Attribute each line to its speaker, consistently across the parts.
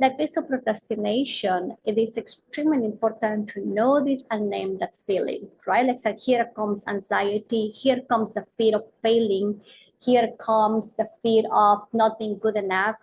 Speaker 1: in the case of procrastination, it is extremely important to notice and name that feeling, right? Like I said, here comes anxiety, here comes the fear of failing, here comes the fear of not being good enough.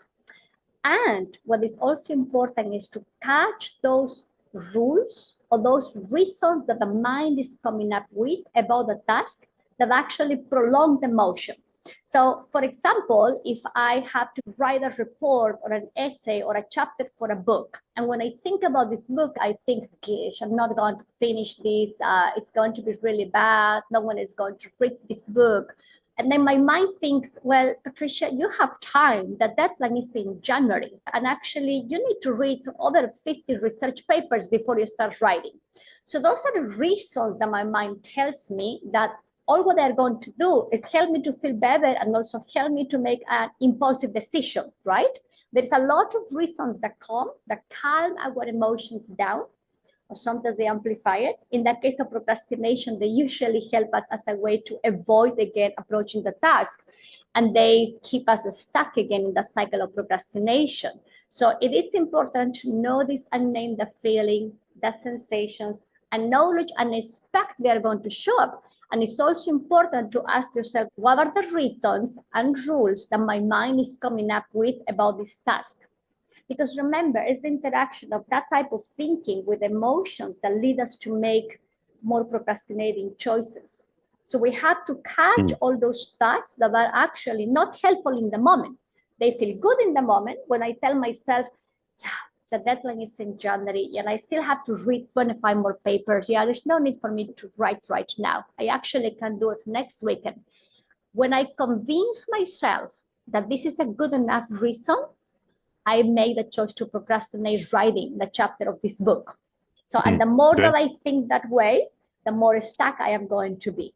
Speaker 1: And what is also important is to catch those rules or those reasons that the mind is coming up with about the task that actually prolong the motion. So, for example, if I have to write a report or an essay or a chapter for a book, and when I think about this book, I think, gosh, I'm not going to finish this. It's going to be really bad. No one is going to read this book. And then my mind thinks, well, Patricia, you have time. The deadline is in January. And actually, you need to read other 50 research papers before you start writing. So those are the reasons that my mind tells me that all what they're going to do is help me to feel better and also help me to make an impulsive decision, right? There's a lot of reasons that calm our emotions down, or sometimes they amplify it. In that case of procrastination, they usually help us as a way to avoid again approaching the task, and they keep us stuck again in the cycle of procrastination. So it is important to notice and name the feeling, the sensations, acknowledge and expect they are going to show up. And it's also important to ask yourself, what are the reasons and rules that my mind is coming up with about this task? Because remember, it's the interaction of that type of thinking with emotions that lead us to make more procrastinating choices. So we have to catch all those thoughts that are actually not helpful in the moment. They feel good in the moment when I tell myself, yeah, the deadline is in January and I still have to read 25 more papers. Yeah, there's no need for me to write right now. I actually can do it next weekend. When I convince myself that this is a good enough reason, I made the choice to procrastinate writing the chapter of this book. So, and the more that I think that way, the more stuck I am going to be.